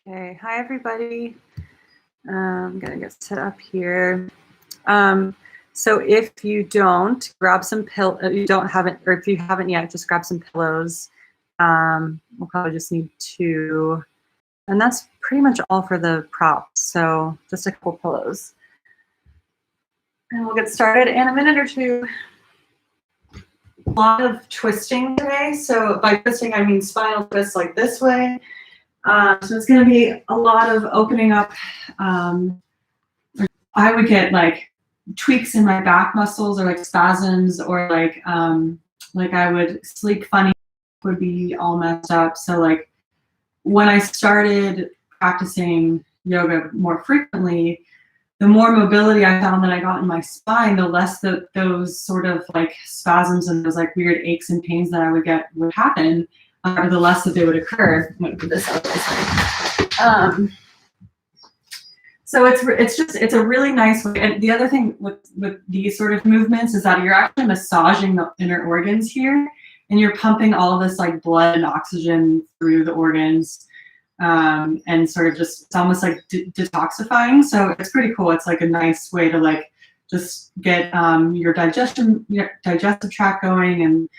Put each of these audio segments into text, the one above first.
Okay, hi everybody. I'm gonna get set up here. So if you don't, grab some you don't haven't, or if you haven't yet, just grab some pillows. We'll probably just need two, and that's pretty much all for the props. So just a couple pillows, and we'll get started in a minute or two. A lot of twisting today. So by twisting, I mean spinal twists like this way. So it's going to be a lot of opening up. I would get like tweaks in my back muscles or like spasms, or like I would sleep funny, would be all messed up. So like when I started practicing yoga more frequently, the more mobility I found that I got in my spine, the less those sort of like spasms and those like weird aches and pains that I would get would happen, or the less that they would occur. I'm gonna put this out this way. So it's a really nice way. And the other thing with these sort of movements is that you're actually massaging the inner organs here, and you're pumping all of this like blood and oxygen through the organs, and sort of just, it's almost like detoxifying. So it's pretty cool. It's like a nice way to like just get your digestive tract going, and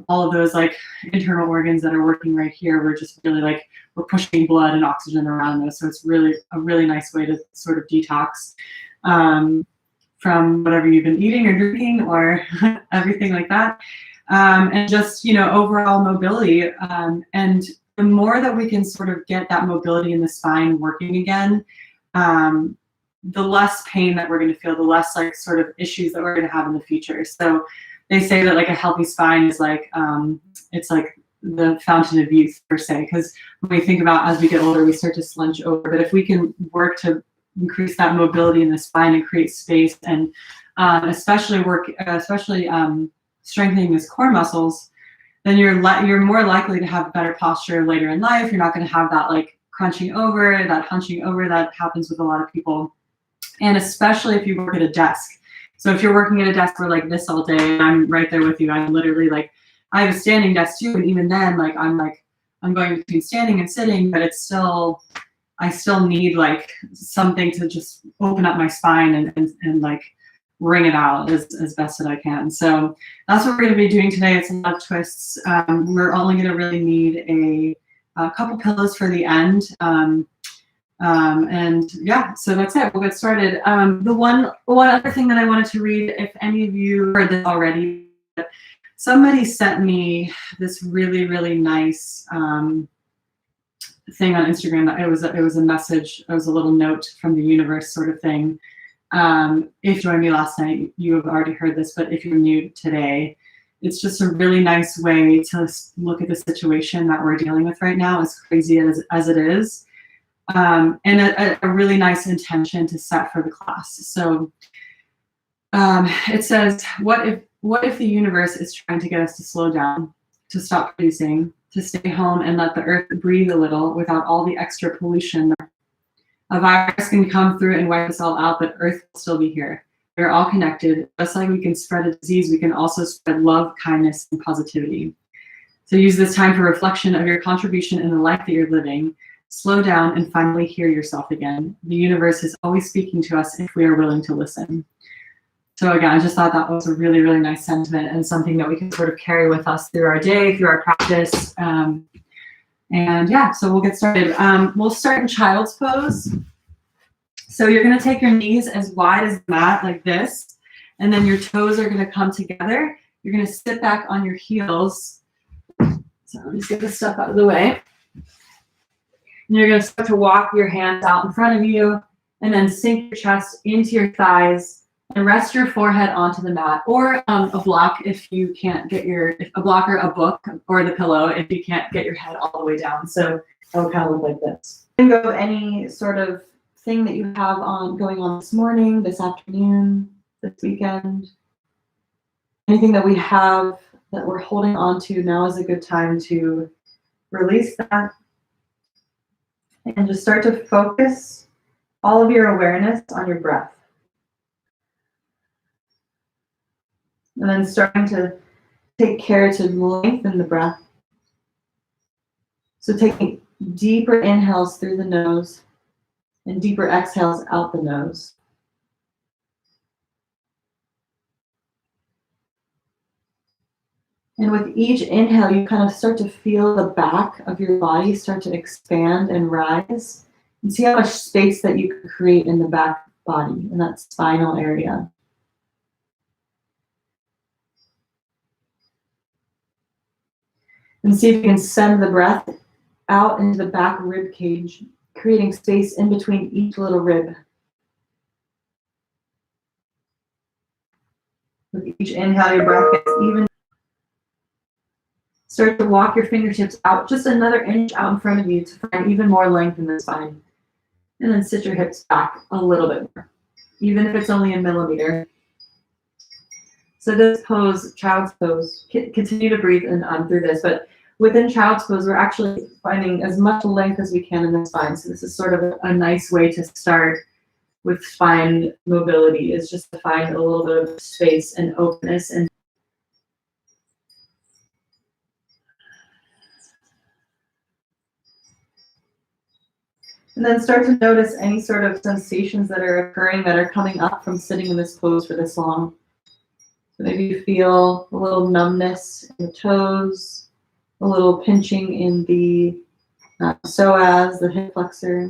all of those like internal organs that are working right here. We're just really like, we're pushing blood and oxygen around those. So it's really a really nice way to sort of detox from whatever you've been eating or drinking or everything like that. And just, you know, overall mobility. And the more that we can sort of get that mobility in the spine working again, the less pain that we're going to feel, the less like sort of issues that we're going to have in the future. So they say that like a healthy spine is like, it's like the fountain of youth per se, because when we think about as we get older, we start to slouch over. But if we can work to increase that mobility in the spine and create space, and especially strengthening those core muscles, then you're more likely to have better posture later in life. You're not going to have that like crunching over, that hunching over that happens with a lot of people, and especially if you work at a desk. So if you're working at a desk for like this all day, and I'm right there with you, I'm literally like, I have a standing desk too, and even then, like I'm going between standing and sitting, but it's still, I still need like something to just open up my spine and like wring it out as best that I can. So that's what we're going to be doing today. It's a lot of twists. We're only going to really need a couple pillows for the end. And yeah, so that's it. We'll get started. The one other thing that I wanted to read, if any of you heard this already, somebody sent me this really, really nice thing on Instagram. That it was a message. It was a little note from the universe sort of thing. If you joined me last night, you have already heard this, but if you're new today, it's just a really nice way to look at the situation that we're dealing with right now, as crazy as it is. And a really nice intention to set for the class. So it says, what if the universe is trying to get us to slow down, to stop producing, to stay home and let the earth breathe a little without all the extra pollution? A virus can come through and wipe us all out, but earth will still be here. We're all connected. Just like we can spread a disease, we can also spread love, kindness, and positivity. So use this time for reflection of your contribution in the life that you're living. Slow down and finally hear yourself again. The universe is always speaking to us if we are willing to listen. So again, I just thought that was a really, really nice sentiment, and something that we can sort of carry with us through our day, through our practice. And yeah, so we'll get started. We'll start in child's pose. So you're going to take your knees as wide as the mat, like this, and then your toes are going to come together. You're going to sit back on your heels. So let me just get this stuff out of the way. And you're going to start to walk your hands out in front of you, and then sink your chest into your thighs and rest your forehead onto the mat, or a block if you can't get a block or a book or the pillow if you can't get your head all the way down. So it'll kind of look like this. You can go any sort of thing that you have going on this morning, this afternoon, this weekend. Anything that we have that we're holding on to, now is a good time to release that. And just start to focus all of your awareness on your breath. And then starting to take care to lengthen the breath. So taking Deeper inhales through the nose and deeper exhales out the nose. And with each inhale, you kind of start to feel the back of your body start to expand and rise. And see how much space that you can create in the back body, in that spinal area. And see if you can send the breath out into the back rib cage, creating space in between each little rib. With each inhale, your breath gets even. Start to walk your fingertips out just another inch out in front of you to find even more length in the spine. And then sit your hips back a little bit more, even if it's only a millimeter. So this pose, child's pose, continue to breathe and through this, but within child's pose, we're actually finding as much length as we can in the spine. So this is sort of a nice way to start with spine mobility, is just to find a little bit of space and openness. And then start to notice any sort of sensations that are occurring that are coming up from sitting in this pose for this long. So maybe you feel a little numbness in the toes, a little pinching in the psoas, the hip flexor.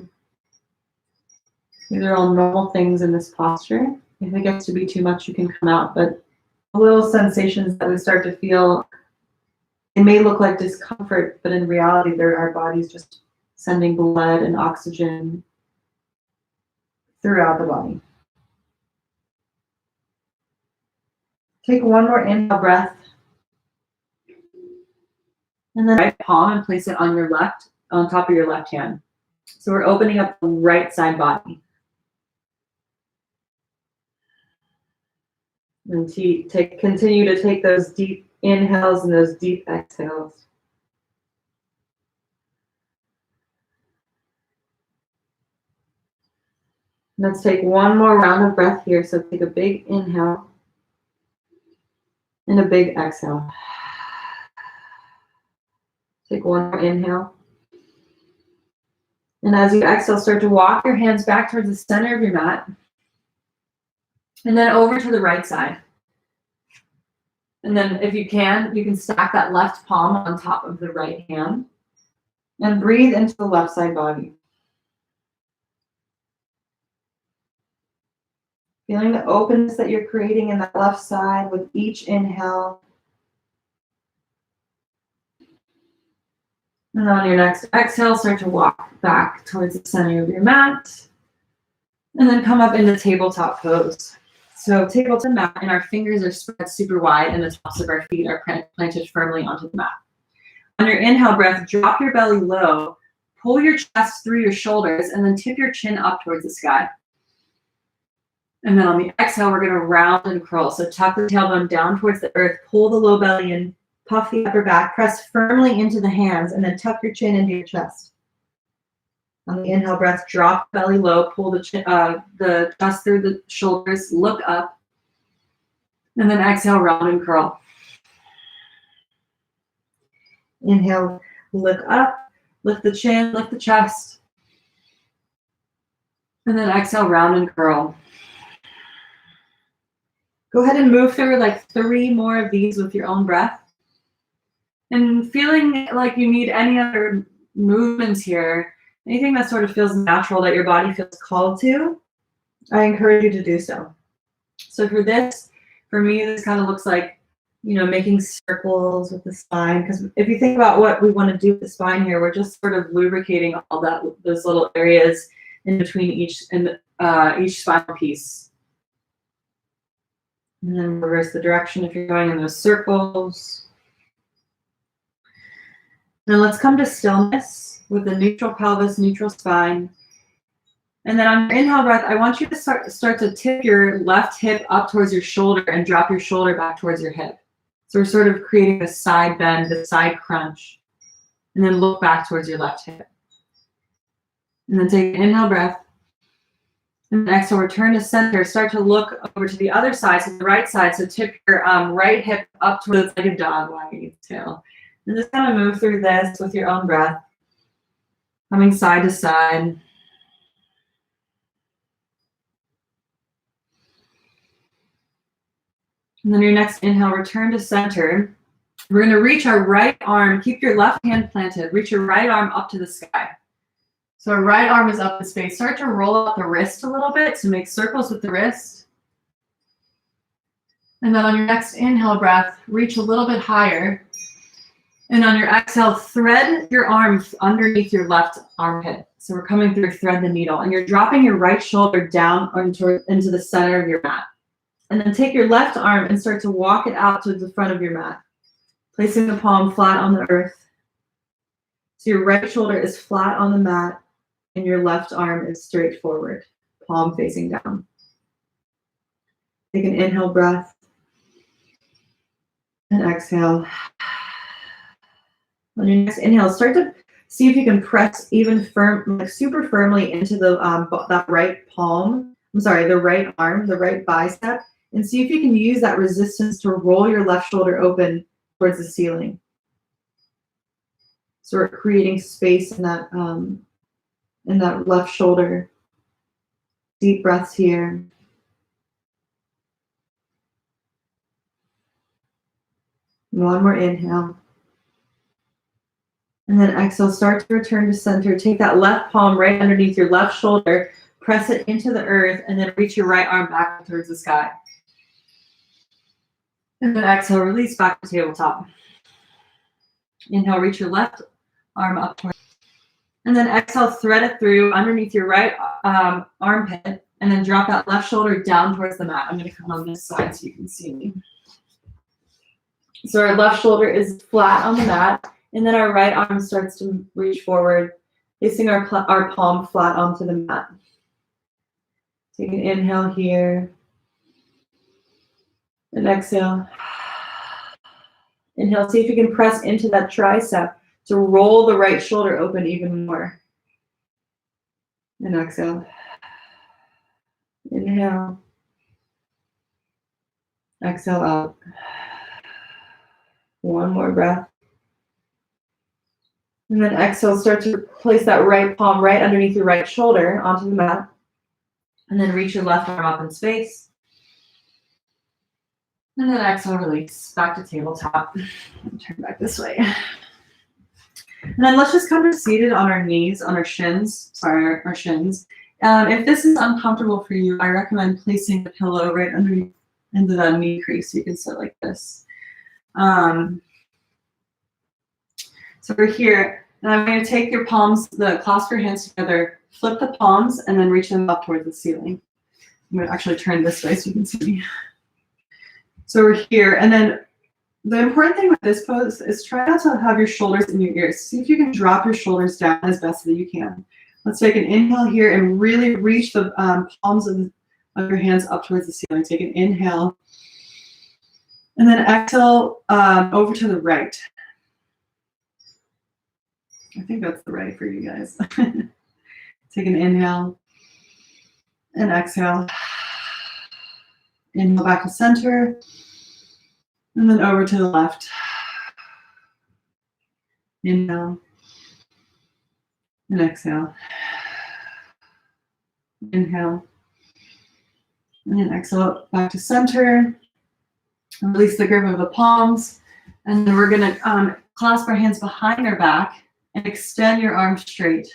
These are all normal things in this posture. If it gets to be too much, you can come out, but little sensations that we start to feel, it may look like discomfort, but in reality, they're our bodies just sending blood and oxygen throughout the body. Take one more inhale breath. And then right palm and place it on your left, on top of your left hand. So we're opening up the right side body. And continue to take those deep inhales and those deep exhales. Let's take one more round of breath here. So take a big inhale and a big exhale. Take one more inhale. And as you exhale, start to walk your hands back towards the center of your mat. And then over to the right side. And then if you can stack that left palm on top of the right hand. And breathe into the left side body. Feeling the openness that you're creating in that left side with each inhale. And on your next exhale, start to walk back towards the center of your mat. And then come up into tabletop pose. So tabletop mat, and our fingers are spread super wide, and the tops of our feet are planted firmly onto the mat. On your inhale breath, drop your belly low, pull your chest through your shoulders, and then tip your chin up towards the sky. And then on the exhale, we're going to round and curl. So tuck the tailbone down towards the earth, pull the low belly in, puff the upper back, press firmly into the hands, and then tuck your chin into your chest. On the inhale breath, drop belly low, pull the chest through the shoulders, look up, and then exhale, round and curl. Inhale, look up, lift the chin, lift the chest, and then exhale, round and curl. Go ahead and move through like 3 more of these with your own breath. And feeling like you need any other movements here, anything that sort of feels natural that your body feels called to, I encourage you to do so. So for this, for me, this kind of looks like, making circles with the spine. Because if you think about what we want to do with the spine here, we're just sort of lubricating all those little areas in between each spinal piece. And then reverse the direction if you're going in those circles. Now let's come to stillness with a neutral pelvis, neutral spine. And then on your inhale breath, I want you to start to tip your left hip up towards your shoulder and drop your shoulder back towards your hip. So we're sort of creating a side bend, a side crunch. And then look back towards your left hip. And then take an inhale breath. And then exhale, return to center. Start to look over to the other side, so the right side. So tip your right hip up towards like a dog wagging its tail. And just kind of move through this with your own breath. Coming side to side. And then your next inhale, return to center. We're going to reach our right arm. Keep your left hand planted. Reach your right arm up to the sky. So our right arm is up in space. Start to roll out the wrist a little bit to make circles with the wrist. And then on your next inhale breath, reach a little bit higher. And on your exhale, thread your arm underneath your left armpit. So we're coming through thread the needle. And you're dropping your right shoulder down into the center of your mat. And then take your left arm and start to walk it out to the front of your mat, placing the palm flat on the earth. So your right shoulder is flat on the mat and your left arm is straight forward, palm facing down. Take an inhale breath and exhale. On your next inhale, start to see if you can press even super firmly into that right palm. The right arm, the right bicep, and see if you can use that resistance to roll your left shoulder open towards the ceiling. So we're creating space in that left shoulder. Deep breaths here. One more inhale. And then exhale, start to return to center. Take that left palm right underneath your left shoulder, press it into the earth, and then reach your right arm back towards the sky. And then exhale, release back to tabletop. Inhale, reach your left arm up towards. And then exhale, thread it through underneath your right armpit, and then drop that left shoulder down towards the mat. I'm going to come on this side so you can see me. So our left shoulder is flat on the mat, and then our right arm starts to reach forward, placing our palm flat onto the mat. Take an inhale here, and exhale. Inhale, see if you can press into that tricep to roll the right shoulder open even more. And exhale. Inhale. Exhale out. One more breath. And then exhale, start to place that right palm right underneath your right shoulder onto the mat. And then reach your left arm up in space. And then exhale, release back to tabletop. Turn back this way. And then let's just come to seated on our knees, on our shins. Sorry, our shins. If this is uncomfortable for you, I recommend placing the pillow right underneath into the knee crease so you can sit like this. So we're here, and I'm going to take your palms, clasp your hands together, flip the palms, and then reach them up towards the ceiling. I'm going to actually turn this way so you can see me. So we're here, and then the important thing with this pose is try not to have your shoulders in your ears. See if you can drop your shoulders down as best that you can. Let's take an inhale here and really reach the palms of your hands up towards the ceiling. Take an inhale, and then exhale over to the right. I think that's the right for you guys. Take an inhale and exhale. Inhale back to center. And then over to the left. Inhale. And exhale. Inhale. And then exhale back to center. Release the grip of the palms. And then we're going to clasp our hands behind our back and extend your arms straight.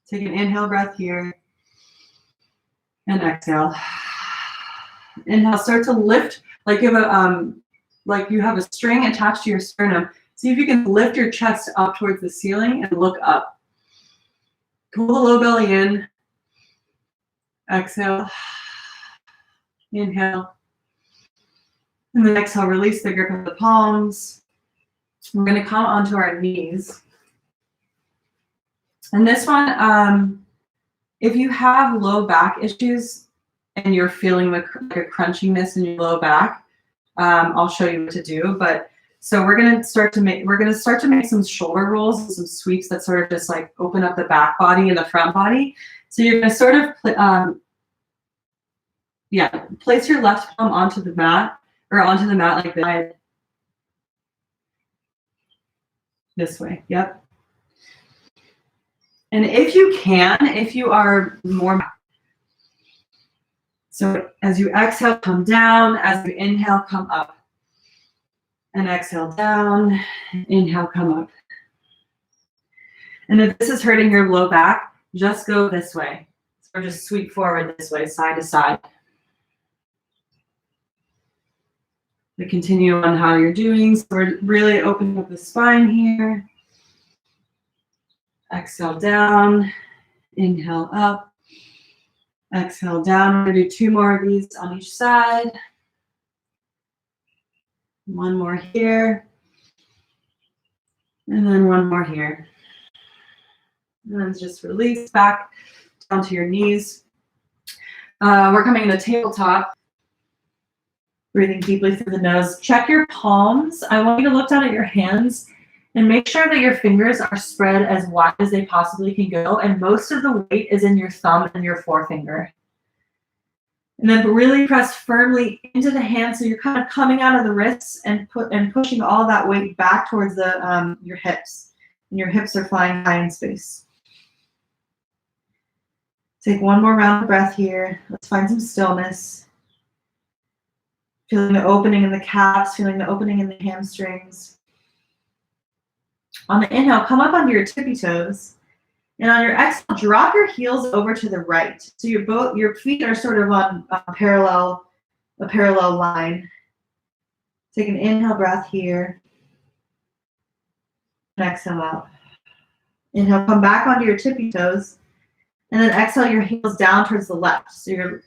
Take an inhale breath here. And exhale. Inhale, start to lift like you have a string attached to your sternum. See if you can lift your chest up towards the ceiling and look up. Pull the low belly in. Exhale. Inhale. And then exhale, release the grip of the palms. We're going to come onto our knees. And this one, if you have low back issues and you're feeling like a crunchiness in your low back, I'll show you what to do. But so we're going to start to make some shoulder rolls and some sweeps that sort of just like open up the back body and the front body. So you're going to sort of place your left palm onto the mat like that. This way. Yep. And if you can, if you are more, so as you exhale, come down. As you inhale, come up. And exhale down, inhale, come up. And if this is hurting your low back, just go this way. Or just sweep forward this way, side to side. To continue on how you're doing. So we're really opening up the spine here. Exhale down, inhale up. Exhale down. We're going to do 2 more of these on each side. 1 more here. And then 1 more here. And then just release back down to your knees. We're coming into tabletop. Breathing deeply through the nose. Check your palms. I want you to look down at your hands and make sure that your fingers are spread as wide as they possibly can go. And most of the weight is in your thumb and your forefinger. And then really press firmly into the hands, so you're kind of coming out of the wrists and pushing all that weight back towards the your hips. And your hips are flying high in space. Take 1 more round of breath here. Let's find some stillness. Feeling the opening in the calves, feeling the opening in the hamstrings. On the inhale, come up onto your tippy toes. And on your exhale, drop your heels over to the right. So your feet are sort of on a parallel line. Take an inhale breath here. And exhale out. Inhale, come back onto your tippy toes. And then exhale your heels down towards the left. So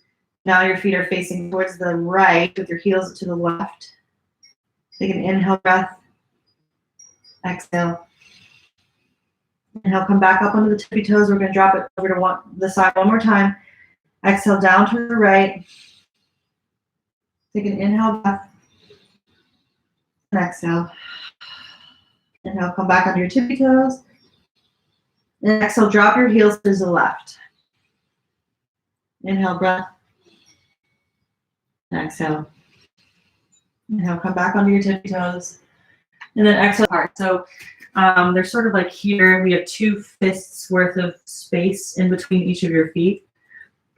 now your feet are facing towards the right with your heels to the left. Take an inhale breath. Exhale. Inhale, come back up onto the tippy toes. We're going to drop it over to the side 1 more time. Exhale down to the right. Take an inhale breath. And exhale. Inhale, come back onto your tippy toes. And exhale, drop your heels to the left. Inhale, breath. And exhale. Inhale, come back onto your tippy toes. And then exhale hard. So they're sort of like here. We have 2 fists worth of space in between each of your feet.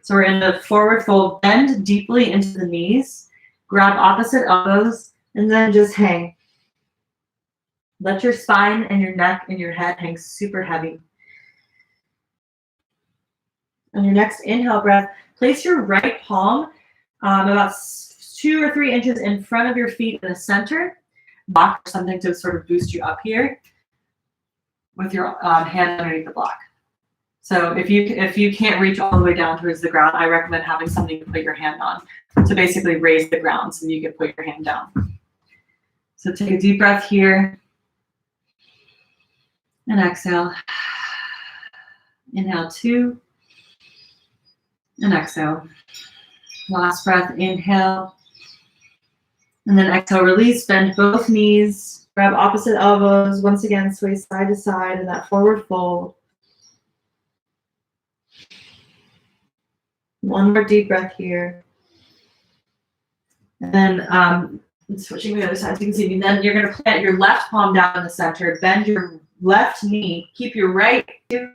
So we're in the forward fold. Bend deeply into the knees. Grab opposite elbows. And then just hang. Let your spine and your neck and your head hang super heavy. On your next inhale breath, place your right palm about 2 or 3 inches in front of your feet in the center. Block something to sort of boost you up here with your hand underneath the block. So if you can't reach all the way down towards the ground, I recommend having something to put your hand on to basically raise the ground so you can put your hand down. So take a deep breath here and exhale. Inhale 2 and exhale. Last breath, inhale. And then exhale, release, bend both knees, grab opposite elbows. Once again, sway side to side in that forward fold. 1 more deep breath here. And then switching to the other side so you can see me. Then you're going to plant your left palm down in the center, bend your left knee, keep your right two.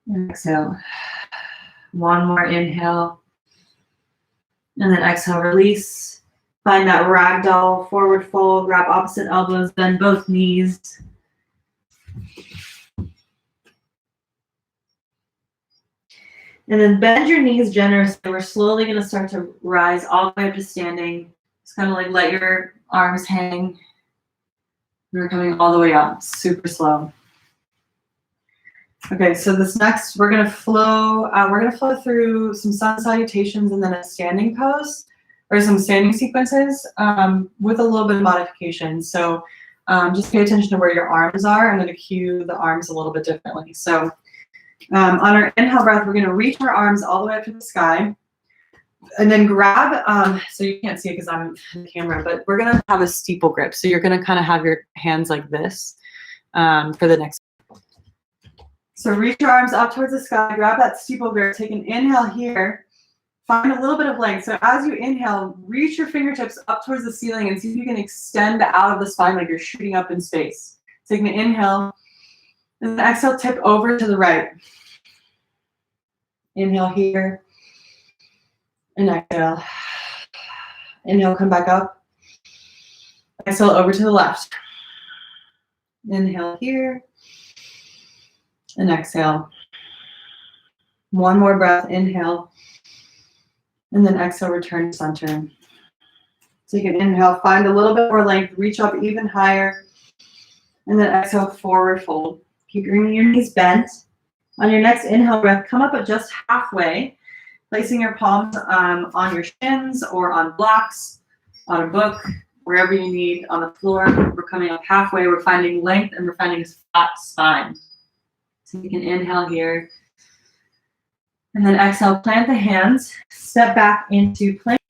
And exhale. 1 more inhale. And then exhale, release. Find that ragdoll, forward fold, grab opposite elbows, bend both knees. And then bend your knees generously. We're slowly going to start to rise all the way up to standing. Just kind of like let your arms hang. We're coming all the way up, super slow. Okay, so this next, we're gonna flow through some sun salutations and then a standing pose, or some standing sequences with a little bit of modification. So just pay attention to where your arms are. I'm gonna cue the arms a little bit differently. So on our inhale breath, we're gonna reach our arms all the way up to the sky, and then grab, so you can't see it because I'm in the camera, but we're gonna have a steeple grip. So you're gonna kind of have your hands like this for the next. So reach your arms up towards the sky, grab that steeple grip, take an inhale here, find a little bit of length. So as you inhale, reach your fingertips up towards the ceiling and see if you can extend out of the spine like you're shooting up in space. Take an inhale, And then exhale, tip over to the right. Inhale here. And exhale. Inhale, come back up. Exhale over to the left. Inhale here. And exhale. One more breath, inhale. And then exhale, return to center. Take an inhale, find a little bit more length, reach up even higher. And then exhale, forward fold. Keep your knees bent. On your next inhale breath, come up at just halfway, placing your palms on your shins or on blocks, on a book, wherever you need, on the floor. We're coming up halfway. We're finding length and we're finding a flat spine. So you can inhale here. And then exhale, plant the hands, step back into plank,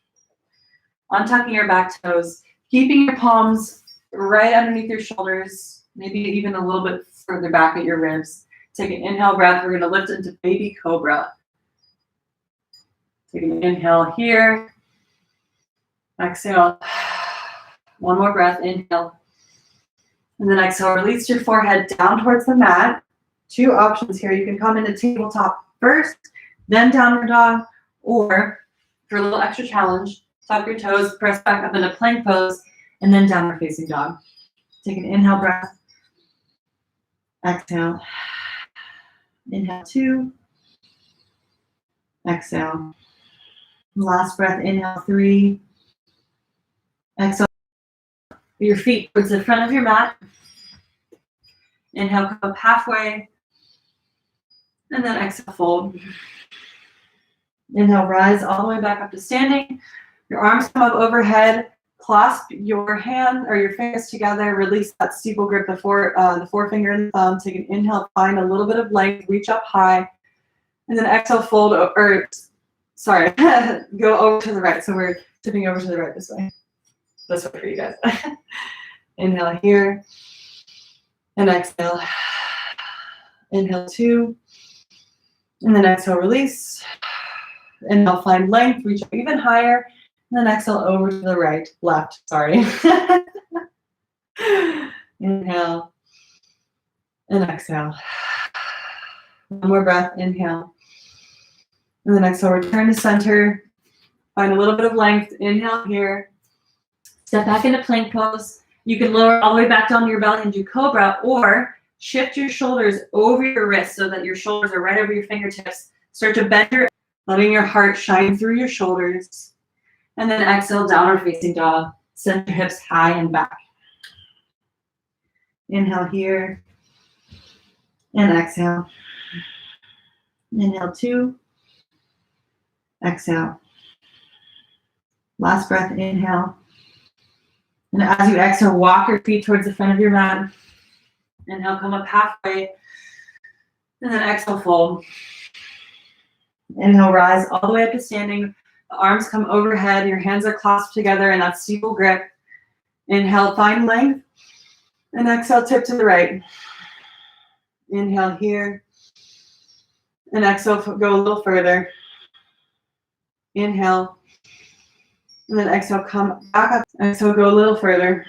untucking your back toes, keeping your palms right underneath your shoulders, maybe even a little bit further back at your ribs. Take an inhale breath. We're going to lift into baby cobra. Take an inhale here. Exhale. One more breath. Inhale. And then exhale. Release your forehead down towards the mat. Two options here. You can come into tabletop first, then downward dog, or for a little extra challenge, tuck your toes, press back up into plank pose, and then downward facing dog. Take an inhale breath. Exhale. Inhale 2. Exhale. Last breath, inhale 3. Exhale. Your feet towards the front of your mat. Inhale, come up halfway. And then exhale, fold. Inhale, rise all the way back up to standing. Your arms come up overhead. Clasp your hand or your fingers together. Release that steeple grip, the forefinger and the thumb. Take an inhale, find a little bit of length, reach up high. And then exhale, fold, go over to the right. So we're tipping over to the right this way. This way for you guys. Inhale here. And exhale. Inhale 2. And then exhale, release. Inhale, find length, reach up even higher. And then exhale over to the right, left, sorry. Inhale. And exhale. One more breath, inhale. And then exhale, return to center. Find a little bit of length, inhale here. Step back into plank pose. You can lower all the way back down to your belly and do cobra, or shift your shoulders over your wrists so that your shoulders are right over your fingertips. Start to bend your, letting your heart shine through your shoulders. And then exhale, downward facing dog. Send your hips high and back. Inhale here. And exhale. Inhale 2. Exhale. Last breath, inhale. And as you exhale, walk your feet towards the front of your mat. Inhale, come up halfway. And then exhale, fold. Inhale, rise all the way up to standing. The arms come overhead. Your hands are clasped together in that steeple grip. Inhale, find length. And exhale, tip to the right. Inhale here. And exhale, go a little further. Inhale. And then exhale, come back up. Exhale, go a little further.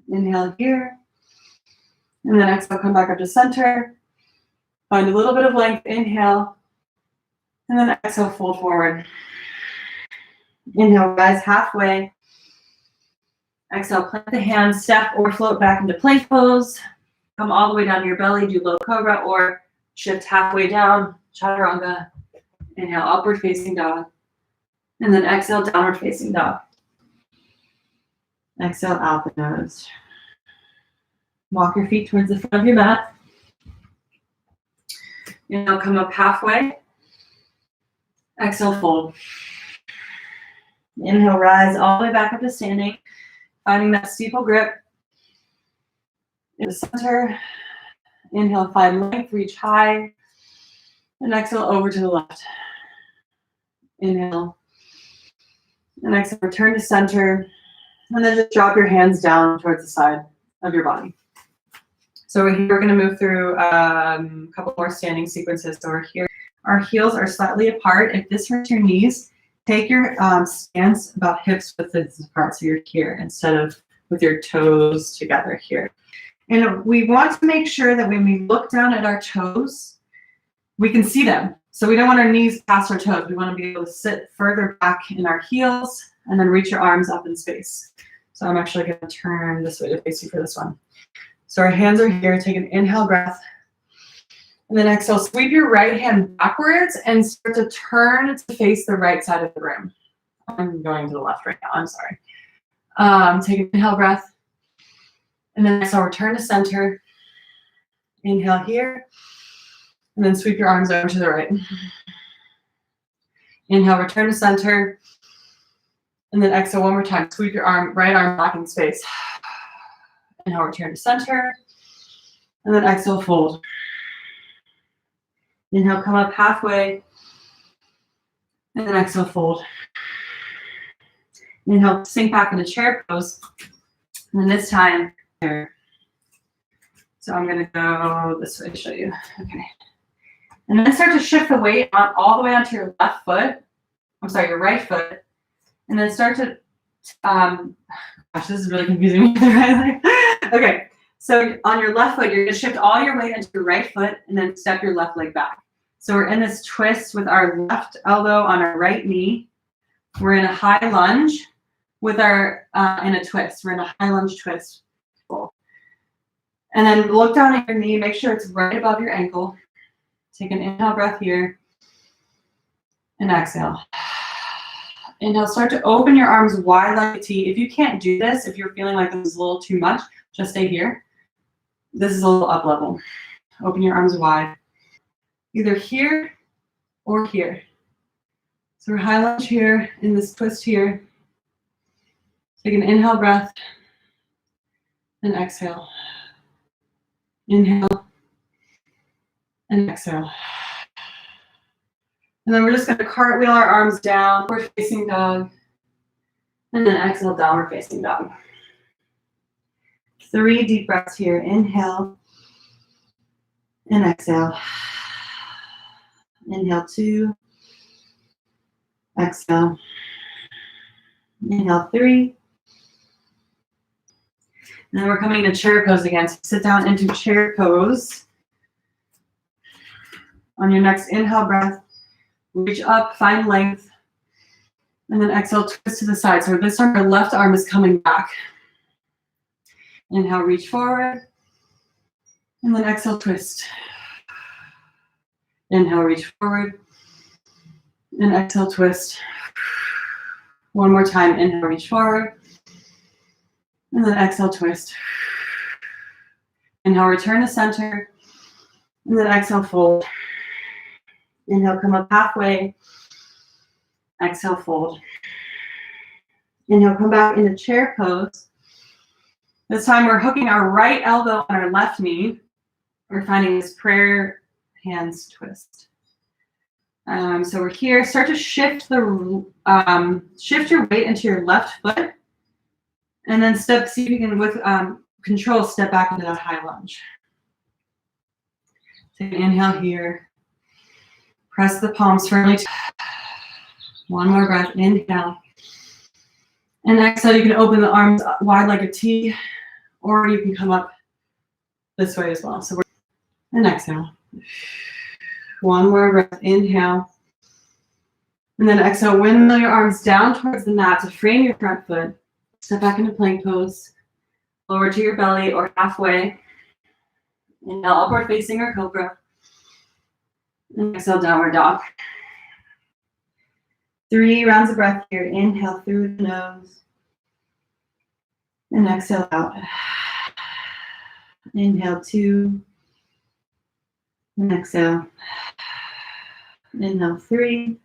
Inhale here. And then exhale, come back up to center. Find a little bit of length. Inhale. And then exhale, fold forward. Inhale, rise halfway. Exhale, plant the hands, step or float back into plank pose. Come all the way down to your belly, do low cobra, or shift halfway down, chaturanga. Inhale, upward facing dog. And then exhale, downward facing dog. Exhale, out the nose. Walk your feet towards the front of your mat. Inhale, come up halfway. Exhale, fold. Inhale, rise all the way back up to standing. Finding that steeple grip. In the center. Inhale, find length, reach high. And exhale, over to the left. Inhale. And exhale, return to center. And then just drop your hands down towards the side of your body. So we're going to move through a couple more standing sequences. So we're here. Our heels are slightly apart. If this hurts your knees, take your stance about hips width apart. So you're here instead of with your toes together here. And we want to make sure that when we look down at our toes, we can see them. So we don't want our knees past our toes. We want to be able to sit further back in our heels and then reach your arms up in space. So I'm actually going to turn this way to face you for this one. So our hands are here. Take an inhale breath. And then exhale, sweep your right hand backwards and start to turn to face the right side of the room. I'm going to the left right now. I'm sorry. Take an inhale breath. And then exhale, return to center. Inhale here. And then sweep your arms over to the right. Inhale, return to center. And then exhale one more time. Sweep your right arm back in space. Inhale, return to center. And then exhale, fold. Inhale, come up halfway. And then exhale, fold. Inhale, sink back into chair pose. And then this time, here. So I'm going to go this way to show you. Okay. And then start to shift the weight all the way onto your left foot. I'm sorry, your right foot. And then start to, gosh, this is really confusing me. Okay, so on your left foot, you're going to shift all your weight into your right foot and then step your left leg back. So we're in this twist with our left elbow on our right knee. We're in a high lunge with our, in a twist. We're in a high lunge twist. And then look down at your knee, make sure it's right above your ankle. Take an inhale breath here. And exhale. Inhale, start to open your arms wide like a T. If you can't do this, if you're feeling like this is a little too much, just stay here. This is a little up level. Open your arms wide. Either here or here. So we're high lunge here in this twist here. Take an inhale breath and exhale. Inhale and exhale. And then we're just going to cartwheel our arms down, upward facing dog. And then exhale, downward facing dog. 3 deep breaths here. Inhale and exhale. Inhale 2. Exhale. Inhale 3. And then we're coming to chair pose again. So sit down into chair pose. On your next inhale breath, reach up, find length. And then exhale, twist to the side. So this time our left arm is coming back. Inhale, reach forward. And then exhale, twist. Inhale, reach forward. And exhale, twist. One more time. Inhale, reach forward. And then exhale, twist. Inhale, return to center. And then exhale, fold. Inhale, come up halfway. Exhale, fold. Inhale, come back into chair pose. This time we're hooking our right elbow on our left knee. We're finding this prayer hands twist. So we're here. Start to shift shift your weight into your left foot, and then see if you can, with control, step back into that high lunge. Take an inhale here. Press the palms firmly. One more breath. Inhale. And exhale, you can open the arms wide like a T, or you can come up this way as well. So and exhale. One more breath. Inhale. And then exhale, windmill your arms down towards the mat to frame your front foot. Step back into plank pose. Lower to your belly or halfway. Inhale, upward facing or cobra. And exhale, downward dog. 3 rounds of breath here. Inhale through the nose. And exhale out. Inhale 2. And exhale. Inhale 3.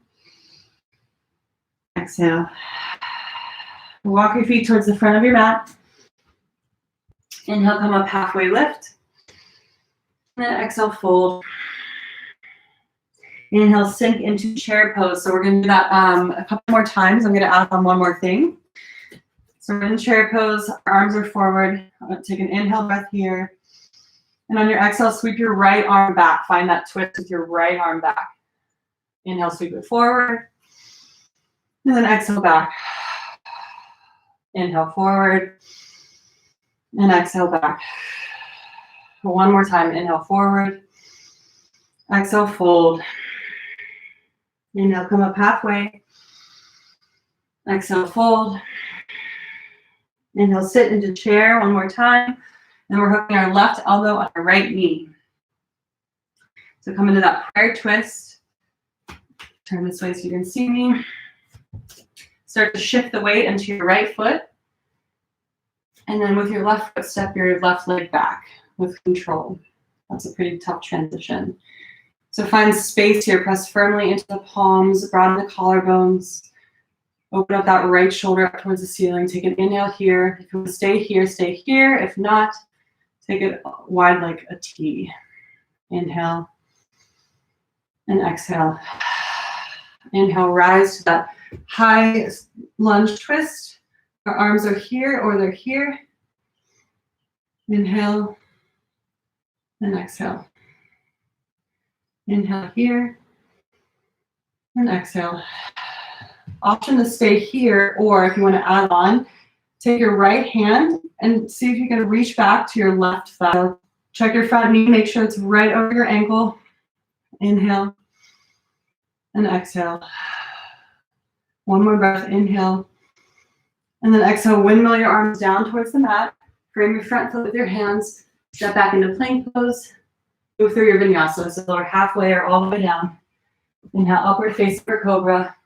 Exhale. Walk your feet towards the front of your mat. Inhale, come up halfway, lift. And then exhale, fold. Inhale, sink into chair pose. So we're going to do that a couple more times. I'm going to add on one more thing. So we're in chair pose. Our arms are forward. Take an inhale breath here. And on your exhale, sweep your right arm back. Find that twist with your right arm back. Inhale, sweep it forward. And then exhale back. Inhale forward. And exhale back. One more time, inhale forward. Exhale, fold. Inhale, come up halfway. Exhale, fold. Inhale, sit into chair one more time. And we're hooking our left elbow on our right knee. So come into that prayer twist. Turn this way so you can see me. Start to shift the weight into your right foot. And then with your left foot, step your left leg back with control. That's a pretty tough transition. So find space here. Press firmly into the palms, broaden the collarbones. Open up that right shoulder up towards the ceiling. Take an inhale here. If you want to stay here, stay here. If not, take it wide like a T. Inhale and exhale. Inhale, rise to that high lunge twist. Our arms are here or they're here. Inhale and exhale. Inhale here and exhale. Option to stay here, or if you want to add on, take your right hand and see if you can reach back to your left thigh. Check your front knee, make sure it's right over your ankle. Inhale and exhale. One more breath, inhale. And then exhale, windmill your arms down towards the mat. Frame your front foot with your hands. Step back into plank pose. Move through your vinyasa, so lower halfway or all the way down. Inhale, upward facing for cobra.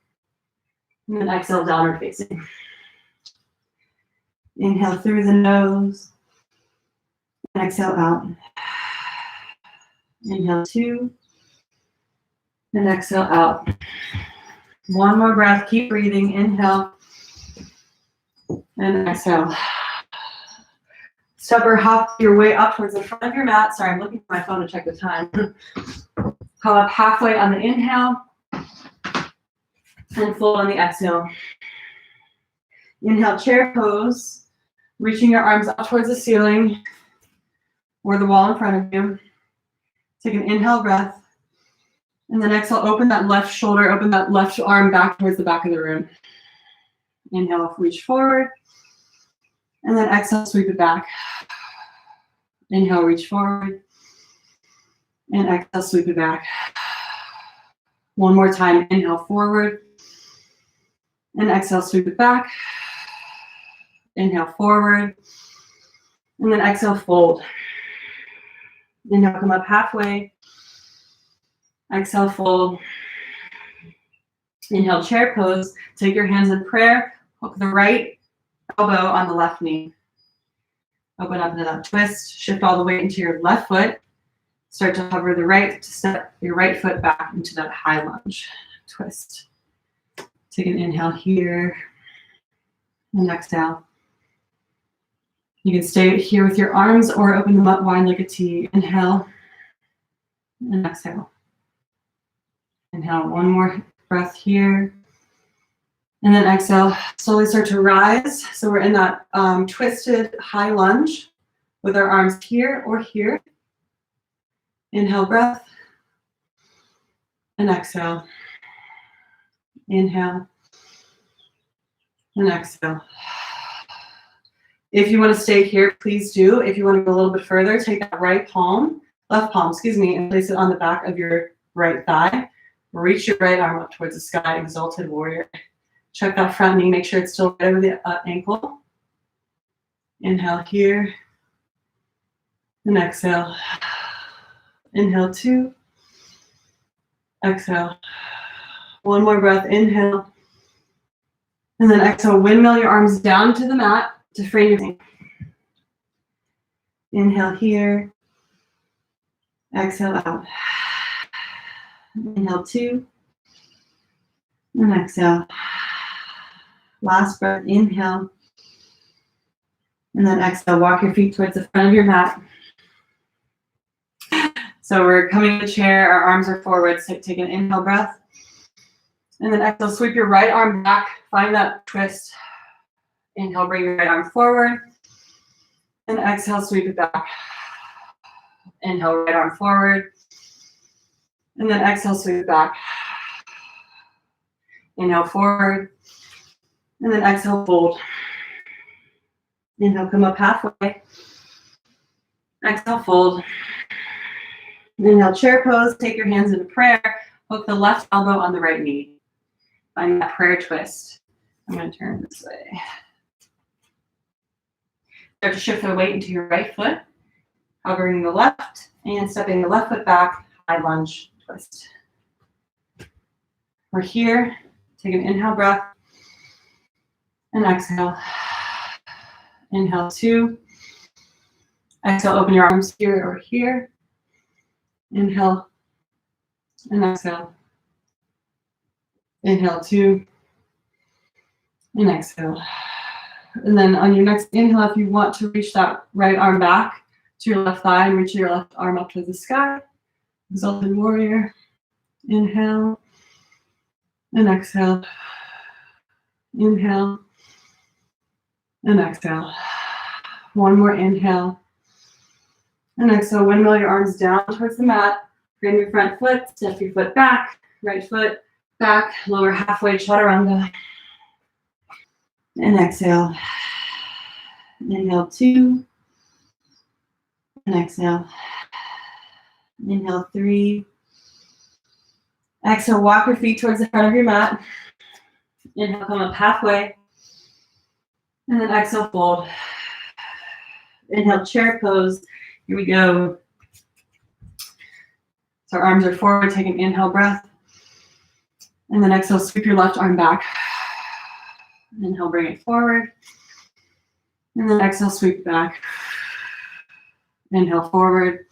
And then exhale, downward facing. Inhale through the nose. And exhale out. Inhale 2. And exhale out. One more breath, keep breathing. Inhale. And exhale. Step or hop your way up towards the front of your mat. Sorry, I'm looking for my phone to check the time. Come up halfway on the inhale. And fold on the exhale. Inhale, chair pose. Reaching your arms up towards the ceiling or the wall in front of you. Take an inhale breath. And then exhale, open that left shoulder, open that left arm back towards the back of the room. Inhale, reach forward. And then exhale, sweep it back. Inhale, reach forward. And exhale, sweep it back. One more time, inhale forward. And exhale, sweep it back. Inhale forward. And then exhale, fold. Inhale, come up halfway. Exhale, fold. Inhale, chair pose. Take your hands in prayer. Hook the right elbow on the left knee. Open up into that twist. Shift all the weight into your left foot. Start to hover the right to step your right foot back into that high lunge twist. Take an inhale here and exhale. You can stay here with your arms or open them up wide like a T. Inhale and exhale. Inhale, one more breath here. And then exhale, slowly start to rise. So we're in that twisted high lunge with our arms here or here. Inhale, breath. And exhale. Inhale. And exhale. If you want to stay here, please do. If you want to go a little bit further, take that left palm, and place it on the back of your right thigh. Reach your right arm up towards the sky, exalted warrior. Check that front knee, make sure it's still right over the ankle. Inhale here. And exhale. Inhale 2. Exhale. One more breath, inhale. And then exhale, windmill your arms down to the mat to frame your thing. Inhale here. Exhale out. Inhale 2. And exhale. Last breath, inhale. And then exhale, walk your feet towards the front of your mat. So we're coming to chair, our arms are forward, so take an inhale breath. And then exhale, sweep your right arm back, find that twist. Inhale, bring your right arm forward. And exhale, sweep it back. Inhale, right arm forward. And then exhale, sweep it back. Inhale, forward. And then exhale, fold. Inhale, come up halfway. Exhale, fold. Inhale, chair pose. Take your hands into prayer. Hook the left elbow on the right knee. Find that prayer twist. I'm going to turn this way. Start to shift the weight into your right foot. Hovering the left and stepping the left foot back. High lunge twist. We're here. Take an inhale breath. And exhale. Inhale, 2. Exhale, open your arms here or here. Inhale. And exhale. Inhale, 2. And exhale. And then on your next inhale, if you want to reach that right arm back to your left thigh and reach your left arm up to the sky. Exalted warrior. Inhale. And exhale. Inhale. And exhale. One more inhale. And exhale, windmill your arms down towards the mat. Frame your front foot, step your foot back, right foot back, lower halfway, chaturanga. And exhale. Inhale, 2. And exhale. Inhale, 3. Exhale, walk your feet towards the front of your mat. Inhale, come up halfway. And then exhale, fold. Inhale, chair pose. Here we go. So our arms are forward, take an inhale breath. And then exhale, sweep your left arm back. Inhale, bring it forward. And then exhale, sweep back. Inhale, forward.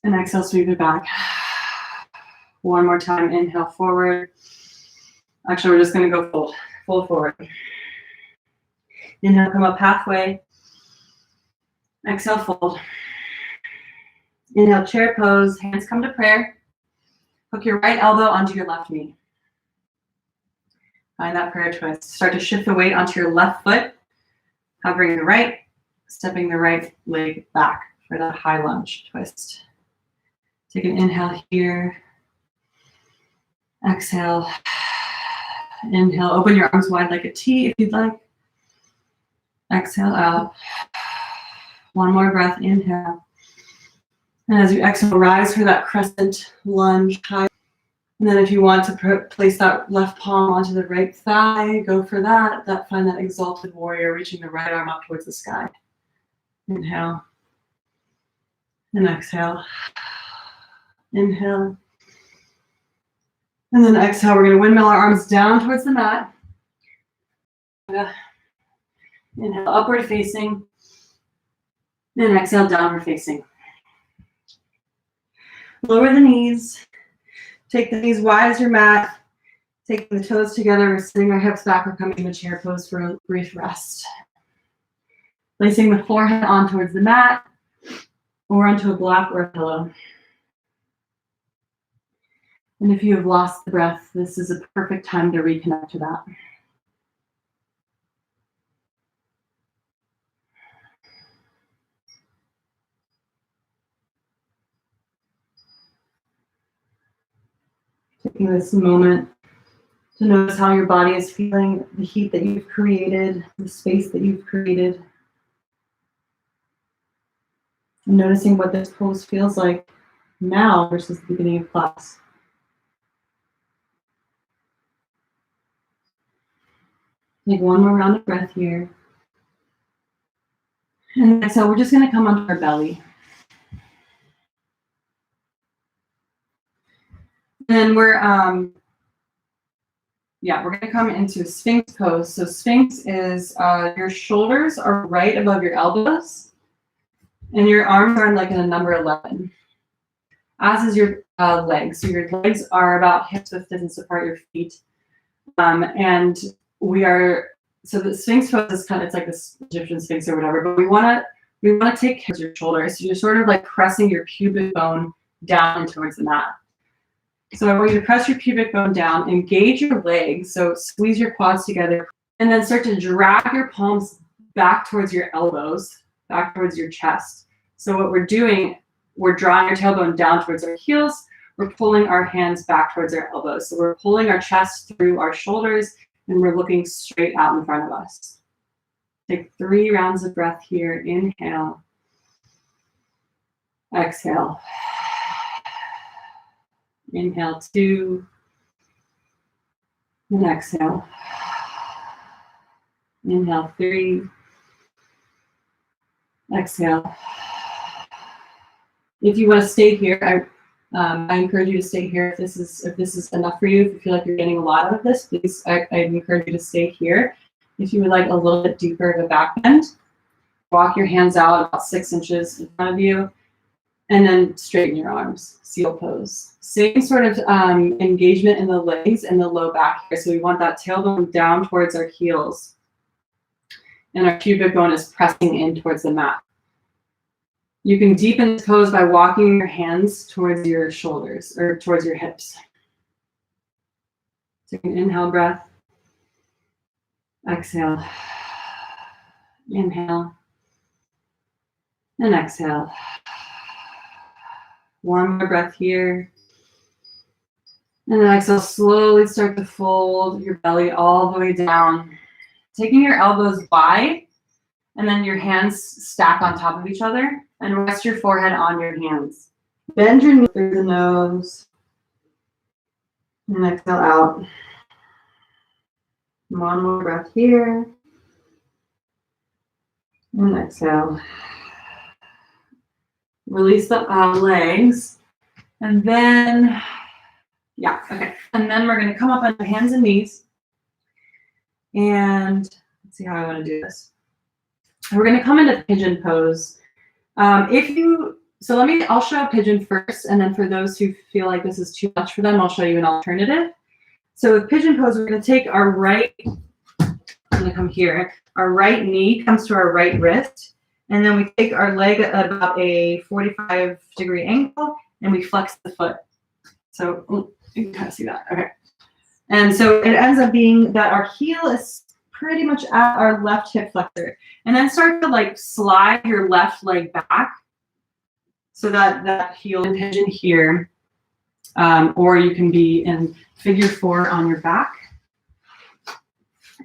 And exhale, sweep it back. One more time, inhale, forward. Actually, we're just gonna go fold. Fold forward. Inhale, come up halfway. Exhale, fold. Inhale, chair pose. Hands come to prayer. Hook your right elbow onto your left knee. Find that prayer twist. Start to shift the weight onto your left foot. Hovering the right, stepping the right leg back for that high lunge twist. Take an inhale here. Exhale. Inhale, open your arms wide like a T if you'd like. Exhale out. One more breath, inhale. And as you exhale, rise for that crescent lunge high. And then if you want to place that left palm onto the right thigh, go for that. Find that exalted warrior, reaching the right arm up towards the sky. Inhale. And exhale. Inhale. And then exhale, we're going to windmill our arms down towards the mat. Inhale, upward facing. And exhale, downward facing. Lower the knees. Take the knees wide as your mat. Taking the toes together, we're sitting our hips back. We're coming to chair pose for a brief rest. Placing the forehead on towards the mat or onto a block or a pillow. And if you have lost the breath, this is a perfect time to reconnect to that. Taking this moment to notice how your body is feeling, the heat that you've created, the space that you've created. And noticing what this pose feels like now versus the beginning of class. Take one more round of breath here. And so we're just going to come onto our belly. Then we're going to come into Sphinx pose. So Sphinx is your shoulders are right above your elbows, and your arms are like in a number 11. As is your legs. So your legs are about hip width distance apart, your feet. And we are, so the Sphinx pose is kind of, it's like this Egyptian Sphinx or whatever, but we want to take care of your shoulders. So you're sort of like pressing your pubic bone down towards the mat. So I want you to press your pubic bone down, engage your legs, so squeeze your quads together, and then start to drag your palms back towards your elbows, back towards your chest. So what we're doing, we're drawing our tailbone down towards our heels, we're pulling our hands back towards our elbows. So we're pulling our chest through our shoulders, and we're looking straight out in front of us. Take 3 rounds of breath here. Inhale. Exhale. Inhale 2. And exhale. Inhale 3. Exhale. If you want to stay here, I encourage you to stay here if this is enough for you. If you feel like you're getting a lot out of this, please, I encourage you to stay here. If you would like a little bit deeper of a back bend, walk your hands out about 6 inches in front of you, and then straighten your arms, seal pose. Same sort of engagement in the legs and the low back here. So we want that tailbone down towards our heels. And our pubic bone is pressing in towards the mat. You can deepen this pose by walking your hands towards your shoulders or towards your hips. Take an inhale breath. Exhale. Inhale. And exhale. One more breath here. And then exhale, slowly start to fold your belly all the way down. Taking your elbows wide, and then your hands stack on top of each other, and rest your forehead on your hands. Bend your knee through the nose. And exhale out. One more breath here. And exhale. Release the legs. And then, yeah, okay. And then we're going to come up on the hands and knees. And let's see how I want to do this. We're going to come into pigeon pose. I'll show a pigeon first, and then for those who feel like this is too much for them, I'll show you an alternative. So with pigeon pose, we're going to take our right, I'm going to come here, our right knee comes to our right wrist, and then we take our leg at about a 45-degree angle, and we flex the foot. So you can kind of see that, okay. And so it ends up being that our heel is pretty much at our left hip flexor. And then start to like slide your left leg back so that heel in pigeon here. Or you can be in figure 4 on your back,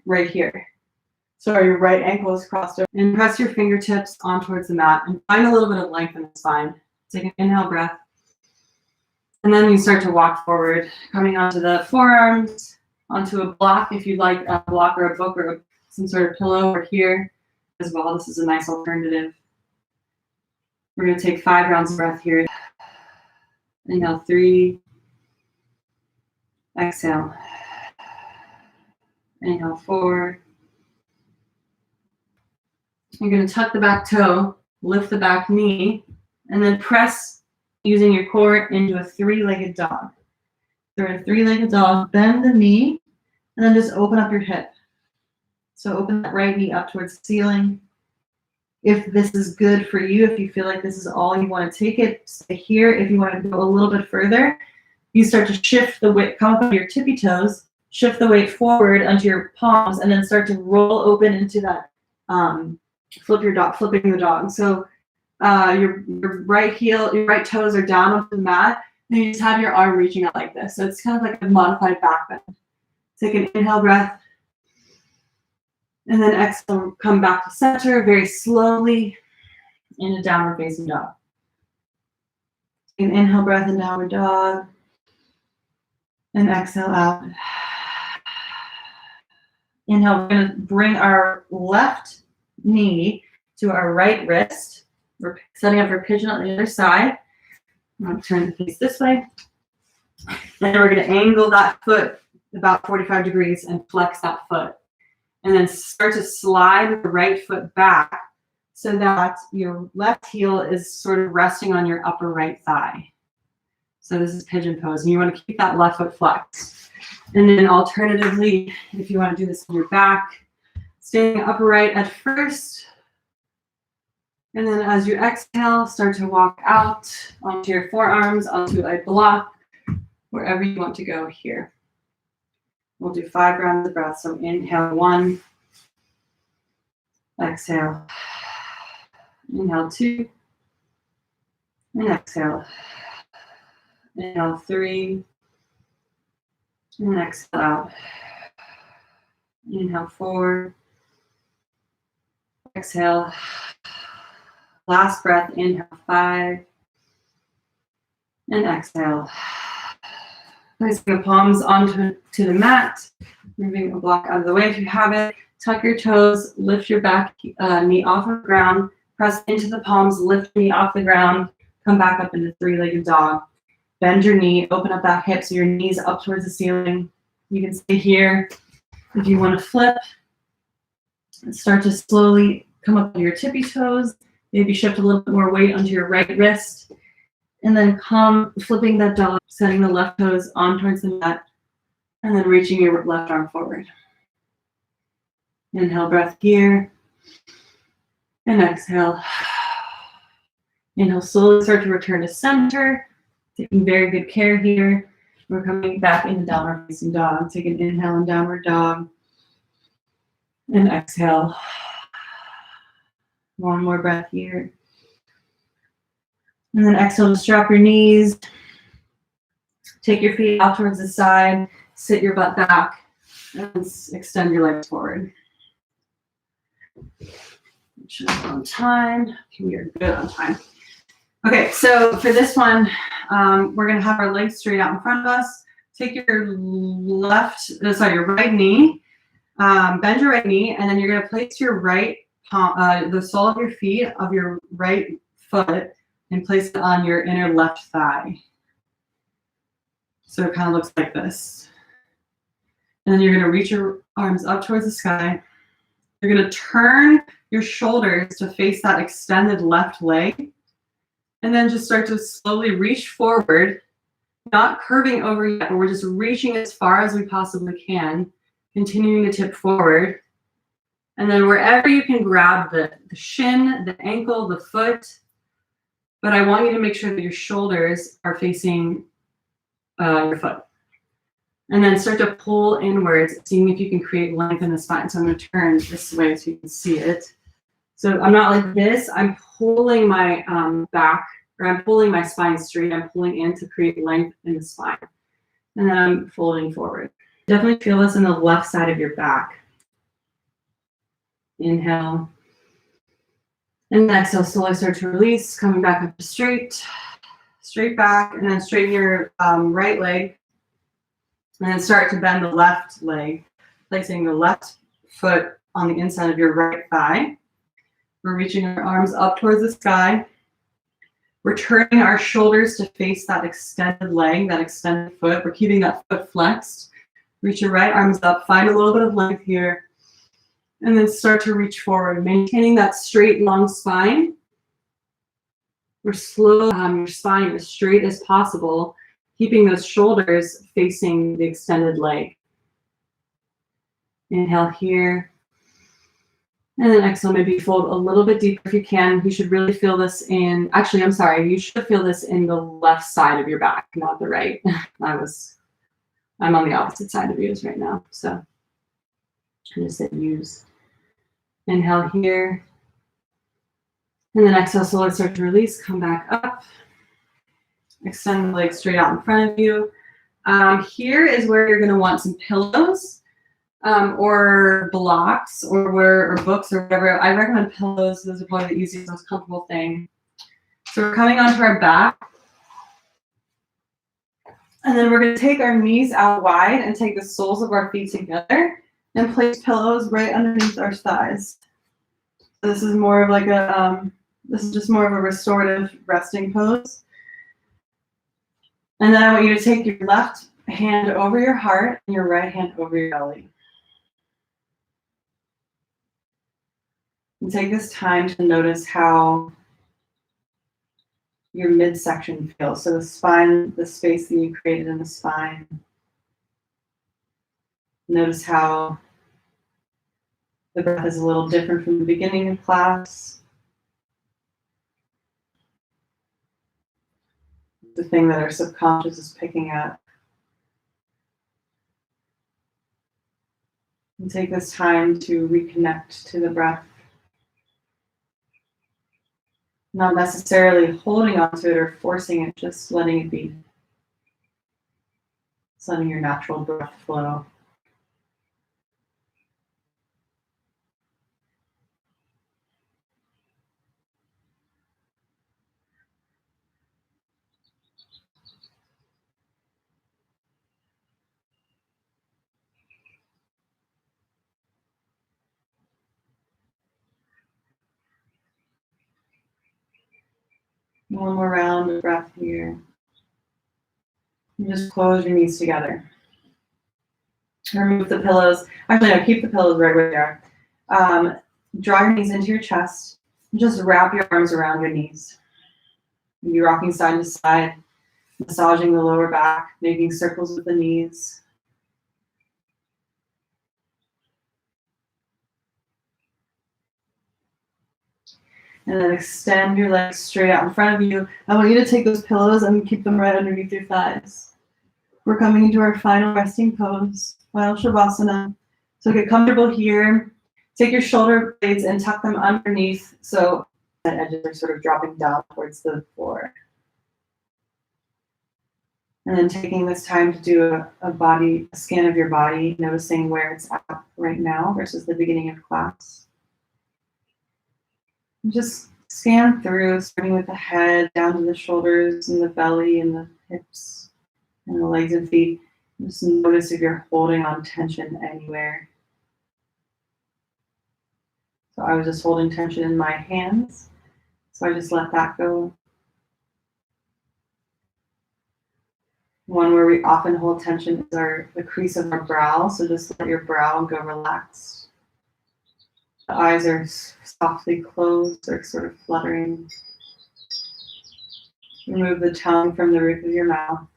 right here. So your right ankle is crossed over. And press your fingertips on towards the mat and find a little bit of length in the spine. Take an inhale breath. And then you start to walk forward, coming onto the forearms, onto a block if you'd like a block or a book or some sort of pillow over here as well. This is a nice alternative. We're going to take 5 rounds of breath here. Inhale 3. Exhale. Inhale 4. You're going to tuck the back toe, lift the back knee, and then press using your core into a 3-legged dog. So a 3-legged dog, bend the knee, and then just open up your hip. So open that right knee up towards the ceiling. If this is good for you, if you feel like this is all you want to take it, stay here. If you want to go a little bit further, you start to shift the weight, come up on your tippy toes, shift the weight forward onto your palms, and then start to roll open into that flipping the dog. So your right heel, your right toes are down onto the mat, and you just have your arm reaching out like this. So it's kind of like a modified back bend. Take an inhale breath, and then exhale, come back to center very slowly in a downward facing dog. Take an inhale breath in downward dog, and exhale out. Inhale, we're going to bring our left knee to our right wrist. We're setting up our pigeon on the other side. I'm going to turn the face this way. And we're going to angle that foot about 45 degrees and flex that foot. And then start to slide the right foot back so that your left heel is sort of resting on your upper right thigh. So this is pigeon pose, and you want to keep that left foot flexed. And then alternatively, if you want to do this on your back, staying upright at first. And then as you exhale, start to walk out onto your forearms, onto a block, wherever you want to go here. We'll do 5 rounds of breath. So inhale 1, exhale, inhale 2, and exhale. Inhale 3, and exhale out. Inhale 4, exhale. Last breath, inhale 5, And exhale. Placing the palms onto the mat, moving a block out of the way if you have it. Tuck your toes, lift your back knee off the ground, press into the palms, lift the knee off the ground, come back up into three-legged dog. Bend your knee, open up that hip so your knee's up towards the ceiling. You can stay here. If you want to flip, start to slowly come up to your tippy toes. Maybe shift a little bit more weight onto your right wrist. And then come flipping that dog, setting the left toes on towards the mat, and then reaching your left arm forward. Inhale, breath here. And exhale. Inhale, slowly start to return to center. Taking very good care here. We're coming back into downward facing dog. Take an inhale in downward dog. And exhale. One more breath here. And then exhale, just drop your knees. Take your feet out towards the side. Sit your butt back. And extend your legs forward. Just on time. We are good on time. Okay, so for this one, we're going to have our legs straight out in front of us. Take your your right knee, bend your right knee, and then you're going to place your right palm, the sole of your feet of your right foot, and place it on your inner left thigh. So it kind of looks like this. And then you're going to reach your arms up towards the sky. You're going to turn your shoulders to face that extended left leg. And then just start to slowly reach forward, not curving over yet, but we're just reaching as far as we possibly can, continuing to tip forward. And then wherever you can grab the shin, the ankle, the foot, but I want you to make sure that your shoulders are facing your foot. And then start to pull inwards, seeing if you can create length in the spine. So I'm going to turn this way so you can see it. So I'm not like this. I'm pulling my back, or I'm pulling my spine straight. I'm pulling in to create length in the spine. And then I'm folding forward. Definitely feel this in the left side of your back. Inhale. And exhale, slowly start to release, coming back up to straight back, and then straighten your right leg. And then start to bend the left leg, placing the left foot on the inside of your right thigh. We're reaching our arms up towards the sky. We're turning our shoulders to face that extended leg, that extended foot. We're keeping that foot flexed. Reach your right arms up. Find a little bit of length here. And then start to reach forward, maintaining that straight, long spine. We're slow, your spine as straight as possible, keeping those shoulders facing the extended leg. Inhale here. And then exhale, maybe fold a little bit deeper if you can. You should really feel this in, actually, I'm sorry, you should feel this in the left side of your back, not the right. I'm on the opposite side of yours right now. So I just said use. Inhale here. And then exhale, slowly start to release, come back up. Extend the legs straight out in front of you. Here is where you're gonna want some pillows. Or blocks or books or whatever. I recommend pillows. Those are probably the easiest, most comfortable thing. So we're coming onto our back. And then we're going to take our knees out wide and take the soles of our feet together and place pillows right underneath our thighs. So this is more of like this is just more of a restorative resting pose. And then I want you to take your left hand over your heart and your right hand over your belly. And take this time to notice how your midsection feels. So the spine, the space that you created in the spine. Notice how the breath is a little different from the beginning of class. The thing that our subconscious is picking up. And take this time to reconnect to the breath. Not necessarily holding onto it or forcing it, just letting it be. Just letting your natural breath flow. One more round of breath here. And just close your knees together. Remove the pillows. Actually, no, keep the pillows right where they are. Draw your knees into your chest. And just wrap your arms around your knees. You're rocking side to side, massaging the lower back, making circles with the knees. And then extend your legs straight out in front of you. I want you to take those pillows and keep them right underneath your thighs. We're coming into our final resting pose, final Shavasana. So get comfortable here. Take your shoulder blades and tuck them underneath so the edges are sort of dropping down towards the floor. And then taking this time to do a scan of your body, noticing where it's at right now versus the beginning of class. And just scan through, starting with the head, down to the shoulders and the belly and the hips and the legs and feet. Just notice if you're holding on tension anywhere. So I was just holding tension in my hands, so I just let that go. One where we often hold tension is the crease of our brow, so just let your brow go relaxed. The eyes are softly closed or sort of fluttering. Remove the tongue from the roof of your mouth.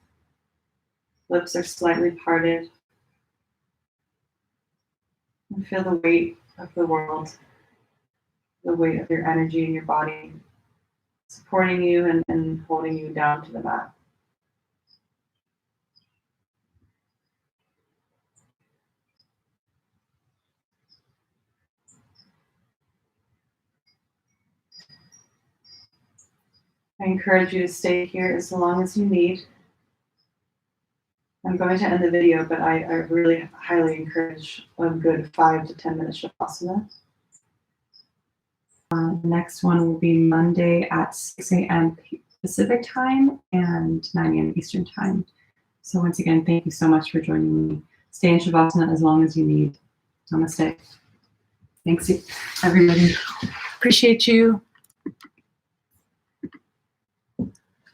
Lips are slightly parted. And feel the weight of the world, the weight of your energy in your body, supporting you and holding you down to the mat. I encourage you to stay here as long as you need. I'm going to end the video, but I really highly encourage a good 5 to 10 minute Shavasana. Next one will be Monday at 6 a.m. Pacific time and 9 a.m. Eastern time. So once again, thank you so much for joining me. Stay in Shavasana as long as you need. Namaste. Thanks, everybody. Appreciate you.